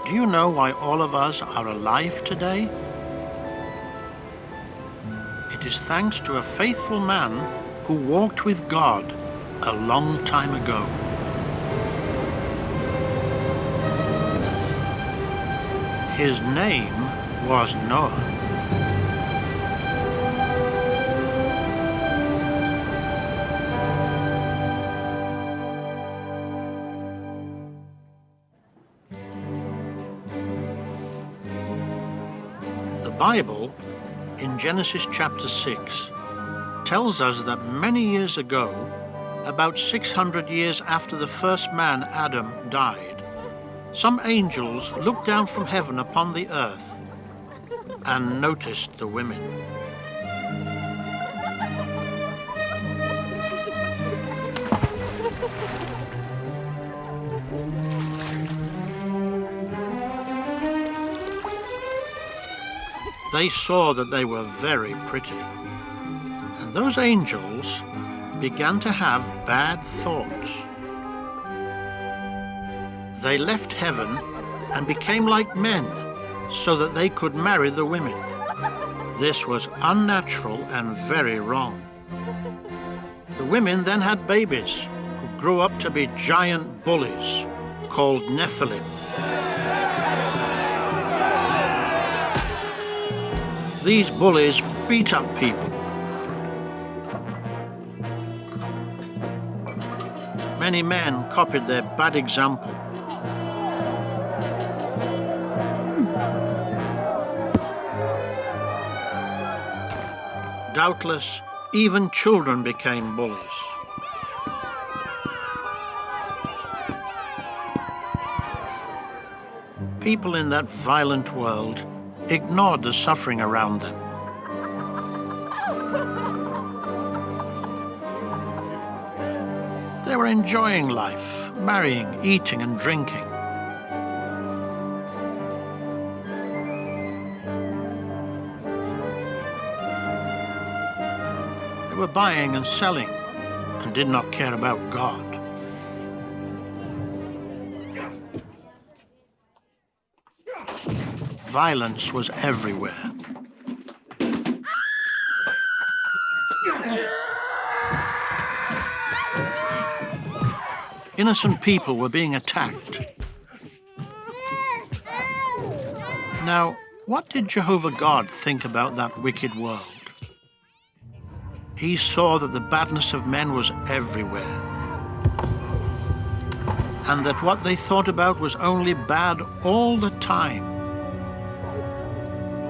Do you know why all of us are alive today? It is thanks to a faithful man who walked with God a long time ago. His name was Noah. The Bible, in Genesis chapter 6, tells us that many years ago, about 600 years after the first man, Adam, died, some angels looked down from heaven upon the earth and noticed the women. They saw that they were very pretty, and those angels began to have bad thoughts. They left heaven and became like men so that they could marry the women. This was unnatural and very wrong. The women then had babies who grew up to be giant bullies called Nephilim. These bullies beat up people. Many men copied their bad example. Doubtless, even children became bullies. People in that violent world ignored the suffering around them. They were enjoying life, marrying, eating and drinking. They were buying and selling and did not care about God. Violence was everywhere. Innocent people were being attacked. Now, what did Jehovah God think about that wicked world? He saw that the badness of men was everywhere, and that what they thought about was only bad all the time.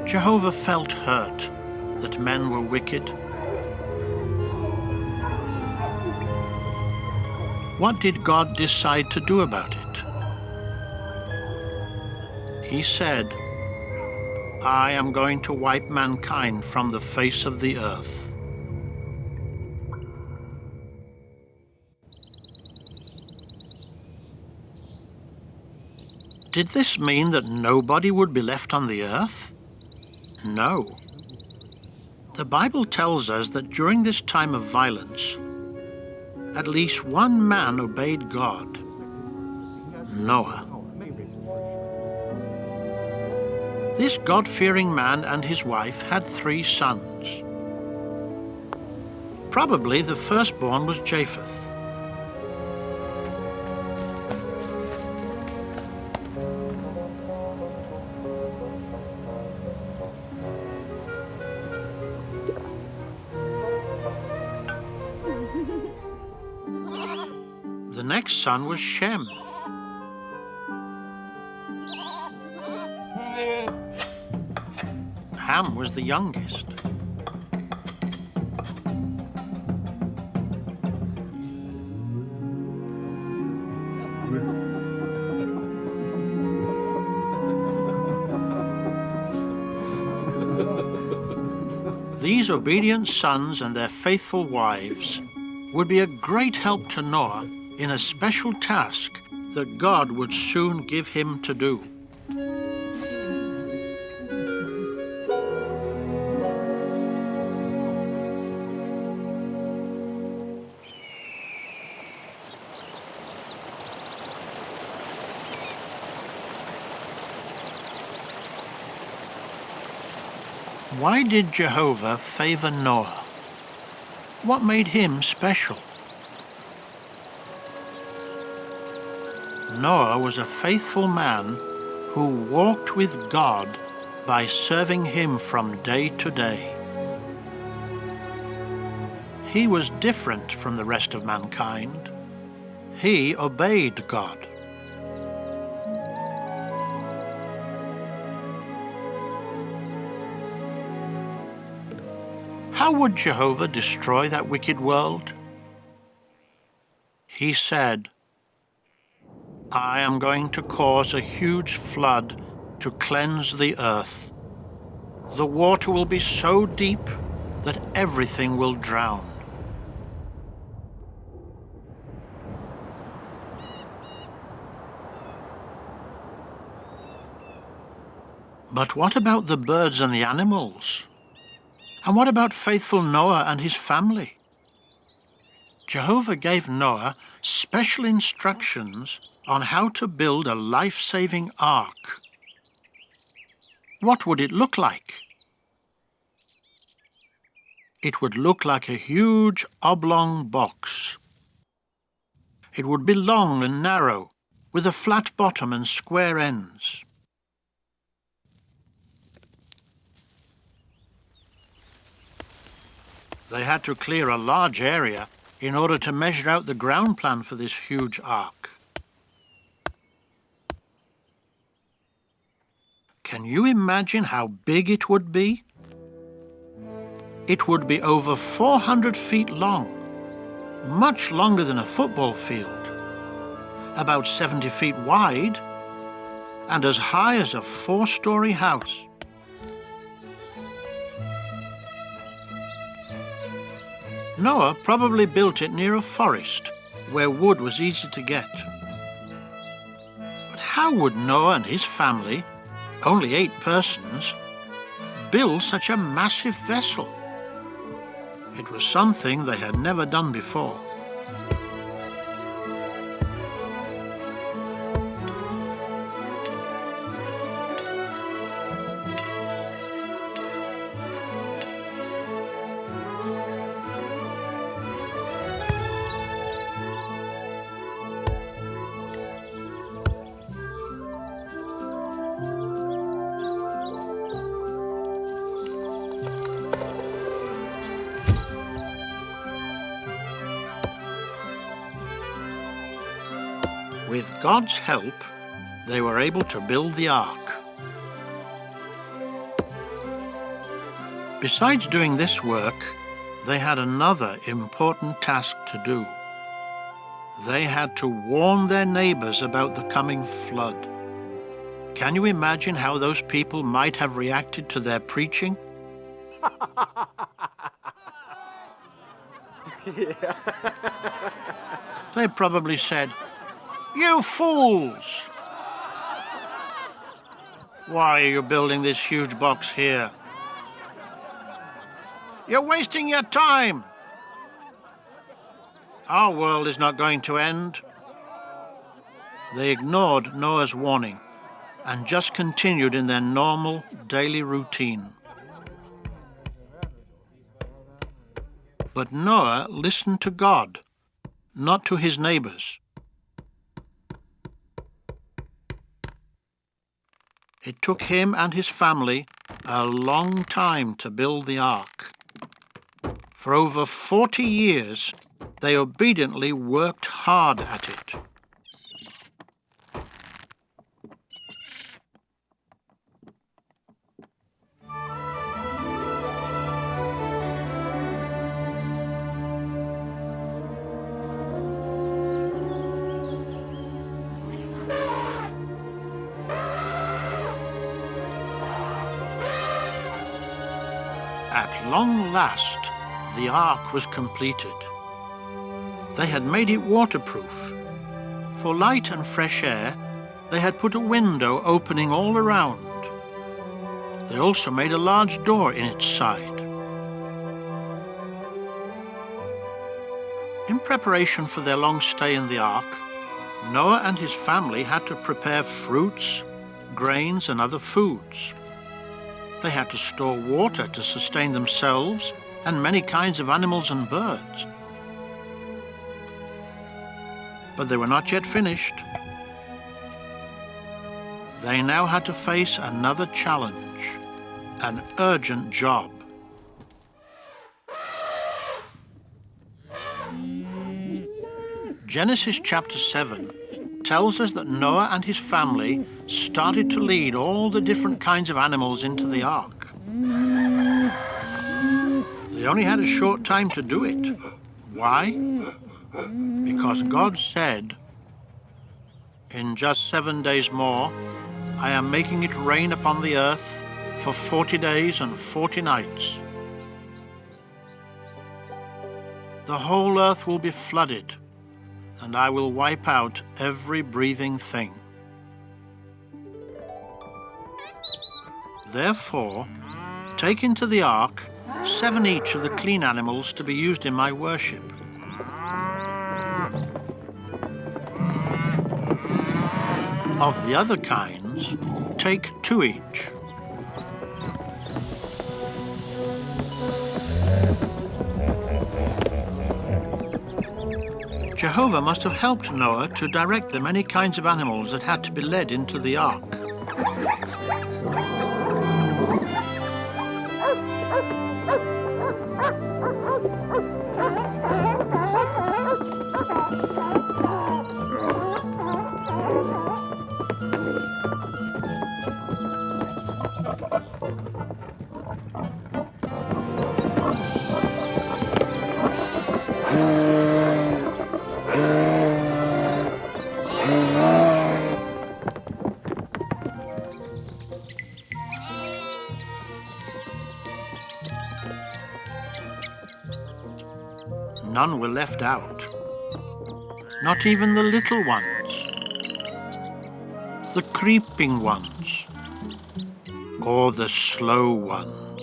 Jehovah felt hurt that men were wicked. What did God decide to do about it? He said, "I am going to wipe mankind from the face of the earth." Did this mean that nobody would be left on the earth? No. The Bible tells us that during this time of violence, at least one man obeyed God, Noah. This God-fearing man and his wife had 3 sons. Probably the firstborn was Japheth. The next son was Shem. Ham was the youngest. These obedient sons and their faithful wives would be a great help to Noah in a special task that God would soon give him to do. Why did Jehovah favor Noah? What made him special? Noah was a faithful man who walked with God by serving him from day to day. He was different from the rest of mankind. He obeyed God. How would Jehovah destroy that wicked world? He said, "I am going to cause a huge flood to cleanse the earth. The water will be so deep that everything will drown." But what about the birds and the animals? And what about faithful Noah and his family? Jehovah gave Noah special instructions on how to build a life-saving ark. What would it look like? It would look like a huge oblong box. It would be long and narrow, with a flat bottom and square ends. They had to clear a large area in order to measure out the ground plan for this huge ark. Can you imagine how big it would be? It would be over 400 feet long, much longer than a football field, about 70 feet wide, and as high as a 4-story house. Noah probably built it near a forest where wood was easy to get. But how would Noah and his family, only 8 persons, build such a massive vessel? It was something they had never done before. With God's help, they were able to build the ark. Besides doing this work, they had another important task to do. They had to warn their neighbors about the coming flood. Can you imagine how those people might have reacted to their preaching? They probably said, "You fools! Why are you building this huge box here? You're wasting your time. Our world is not going to end." They ignored Noah's warning and just continued in their normal daily routine. But Noah listened to God, not to his neighbors. It took him and his family a long time to build the ark. For over 40 years, they obediently worked hard at it. At long last, the ark was completed. They had made it waterproof. For light and fresh air, they had put a window opening all around. They also made a large door in its side. In preparation for their long stay in the ark, Noah and his family had to prepare fruits, grains, and other foods. They had to store water to sustain themselves and many kinds of animals and birds. But they were not yet finished. They now had to face another challenge, an urgent job. Genesis chapter 7 tells us that Noah and his family started to lead all the different kinds of animals into the ark. They only had a short time to do it. Why? Because God said, "In just 7 days more, I am making it rain upon the earth for 40 days and 40 nights. The whole earth will be flooded, and I will wipe out every breathing thing. Therefore, take into the ark 7 each of the clean animals to be used in my worship. Of the other kinds, take 2 each. Jehovah must have helped Noah to direct the many kinds of animals that had to be led into the ark. None were left out, not even the little ones, the creeping ones, or the slow ones.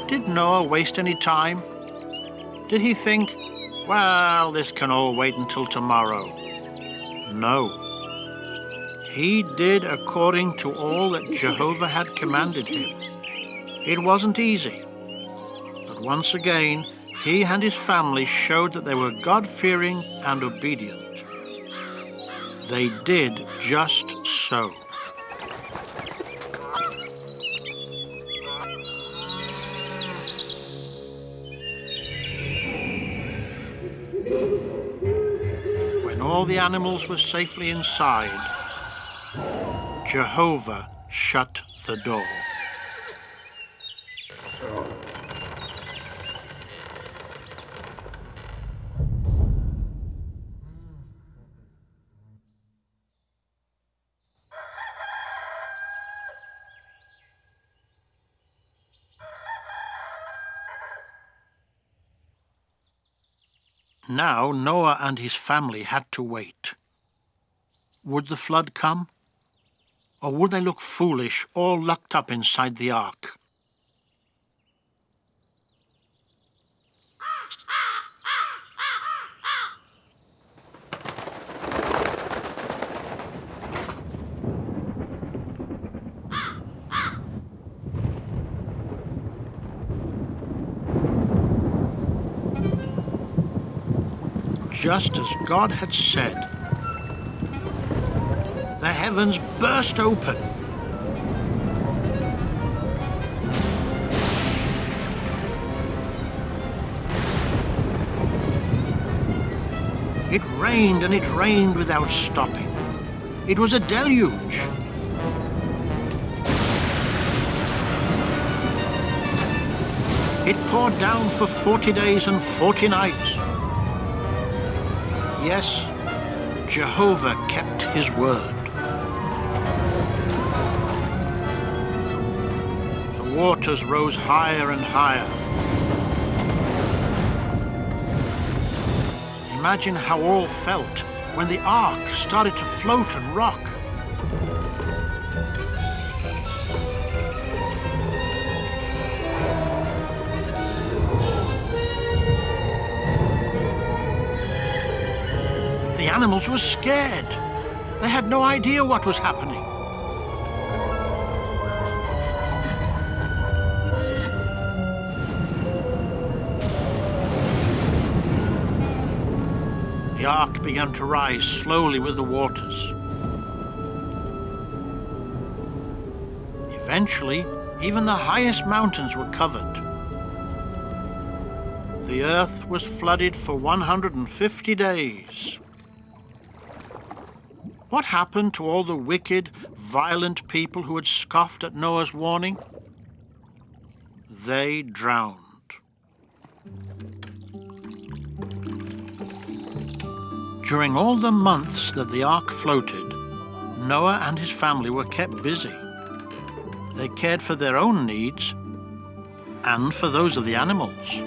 Did Noah waste any time? Did he think, well, this can all wait until tomorrow? No. He did according to all that Jehovah had commanded him. It wasn't easy, but once again, he and his family showed that they were God-fearing and obedient. They did just so. When all the animals were safely inside, Jehovah shut the door. Now Noah and his family had to wait. Would the flood come? Or would they look foolish, all locked up inside the ark? Just as God had said, the heavens burst open. It rained and it rained without stopping. It was a deluge. It poured down for 40 days and 40 nights. Yes, Jehovah kept his word. The waters rose higher and higher. Imagine how all felt when the ark started to float and rock. The animals were scared. They had no idea what was happening. The ark began to rise slowly with the waters. Eventually, even the highest mountains were covered. The earth was flooded for 150 days. What happened to all the wicked, violent people who had scoffed at Noah's warning? They drowned. During all the months that the ark floated, Noah and his family were kept busy. They cared for their own needs and for those of the animals.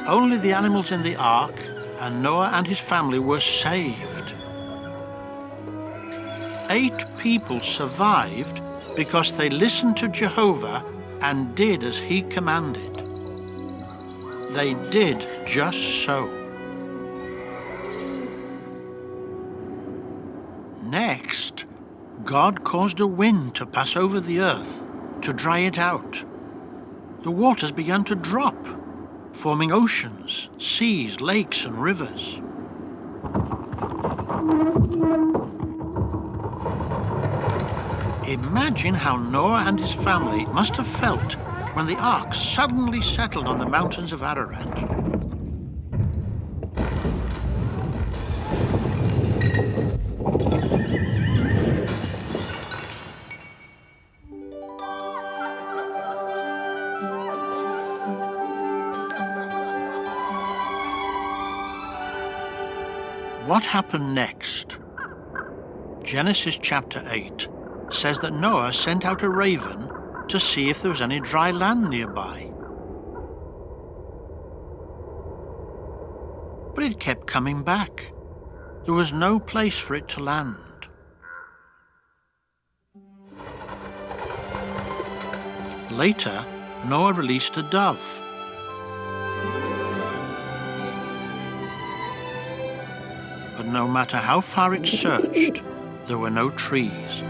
Only the animals in the ark and Noah and his family were saved. 8 people survived because they listened to Jehovah and did as he commanded. They did just so. Next, God caused a wind to pass over the earth to dry it out. The waters began to drop, forming oceans, seas, lakes, and rivers. Imagine how Noah and his family must have felt when the ark suddenly settled on the mountains of Ararat. What happened next? Genesis chapter 8 says that Noah sent out a raven to see if there was any dry land nearby. But it kept coming back. There was no place for it to land. Later, Noah released a dove. But no matter how far it searched, there were no trees.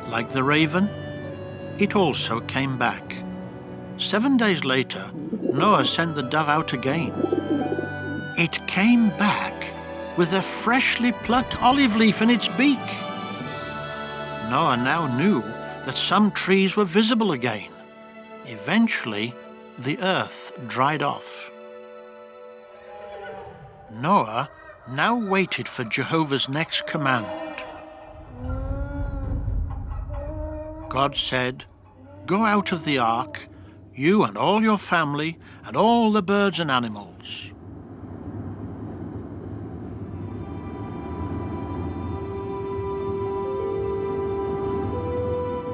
Like the raven, it also came back. 7 days later, Noah sent the dove out again. It came back with a freshly plucked olive leaf in its beak. Noah now knew that some trees were visible again. Eventually, the earth dried off. Noah now waited for Jehovah's next command. God said, "Go out of the ark, you and all your family and all the birds and animals."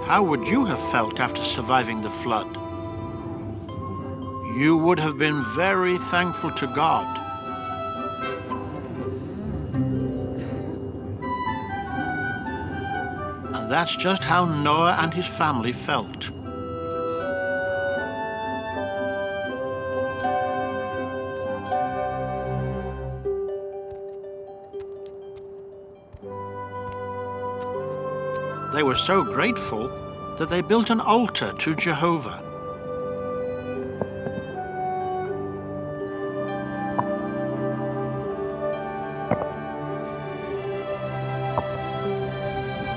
How would you have felt after surviving the flood? You would have been very thankful to God. And that's just how Noah and his family felt. They were so grateful that they built an altar to Jehovah.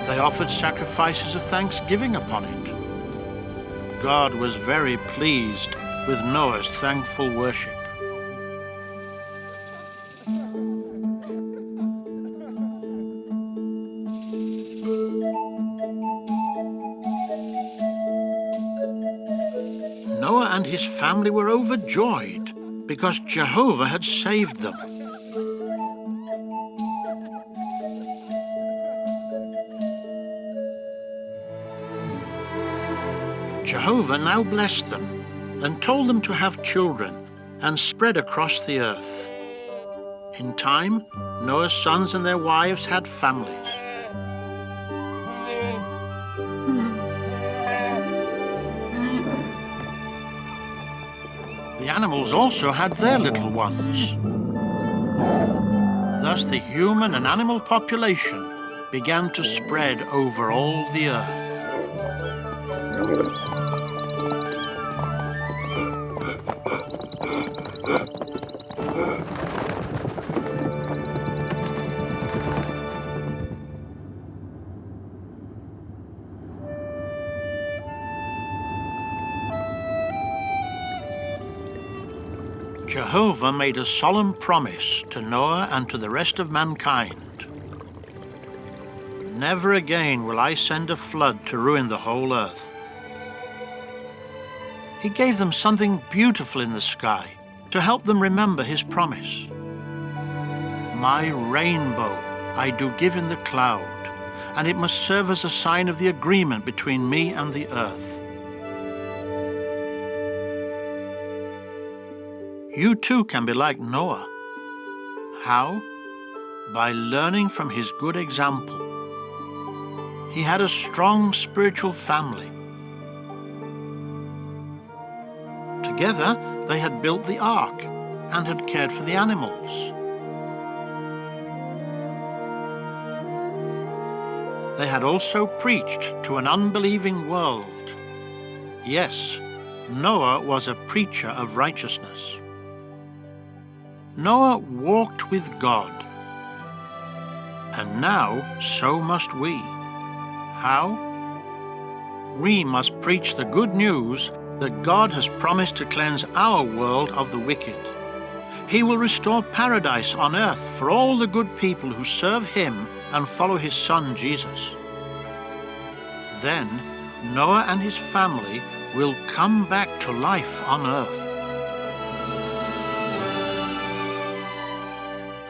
They offered sacrifices of thanksgiving upon it. God was very pleased with Noah's thankful worship. and his family were overjoyed because Jehovah had saved them. Jehovah now blessed them and told them to have children and spread across the earth. In time, Noah's sons and their wives had families. The animals also had their little ones. Thus the human and animal population began to spread over all the earth. Jehovah made a solemn promise to Noah and to the rest of mankind. Never again will I send a flood to ruin the whole earth. He gave them something beautiful in the sky to help them remember his promise. My rainbow I do give in the cloud, and it must serve as a sign of the agreement between me and the earth. You too can be like Noah. How? By learning from his good example. He had a strong spiritual family. Together, they had built the ark and had cared for the animals. They had also preached to an unbelieving world. Yes, Noah was a preacher of righteousness. Noah walked with God. And now, so must we. How? We must preach the good news that God has promised to cleanse our world of the wicked. He will restore paradise on earth for all the good people who serve him and follow his Son, Jesus. Then Noah and his family will come back to life on earth.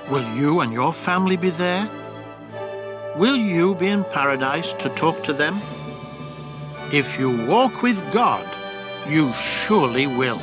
Will you and your family be there? Will you be in paradise to talk to them? If you walk with God, you surely will.